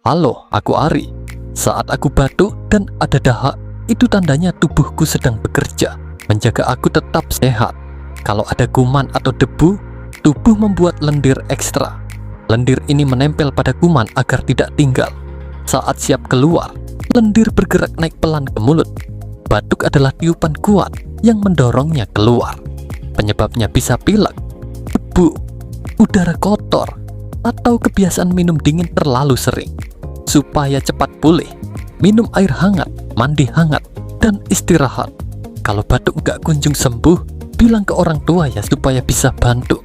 Halo, aku Ari. Saat aku batuk dan ada dahak, itu tandanya tubuhku sedang bekerja, menjaga aku tetap sehat. Kalau ada kuman atau debu, tubuh membuat lendir ekstra. Lendir ini menempel pada kuman agar tidak tinggal. Saat siap keluar, lendir bergerak naik pelan ke mulut. Batuk adalah tiupan kuat yang mendorongnya keluar. Penyebabnya bisa pilek, debu, udara kotor, atau kebiasaan minum dingin terlalu sering. Supaya cepat pulih, minum air hangat, mandi hangat, dan istirahat. Kalau batuk nggak kunjung sembuh, bilang ke orang tua ya supaya bisa bantu.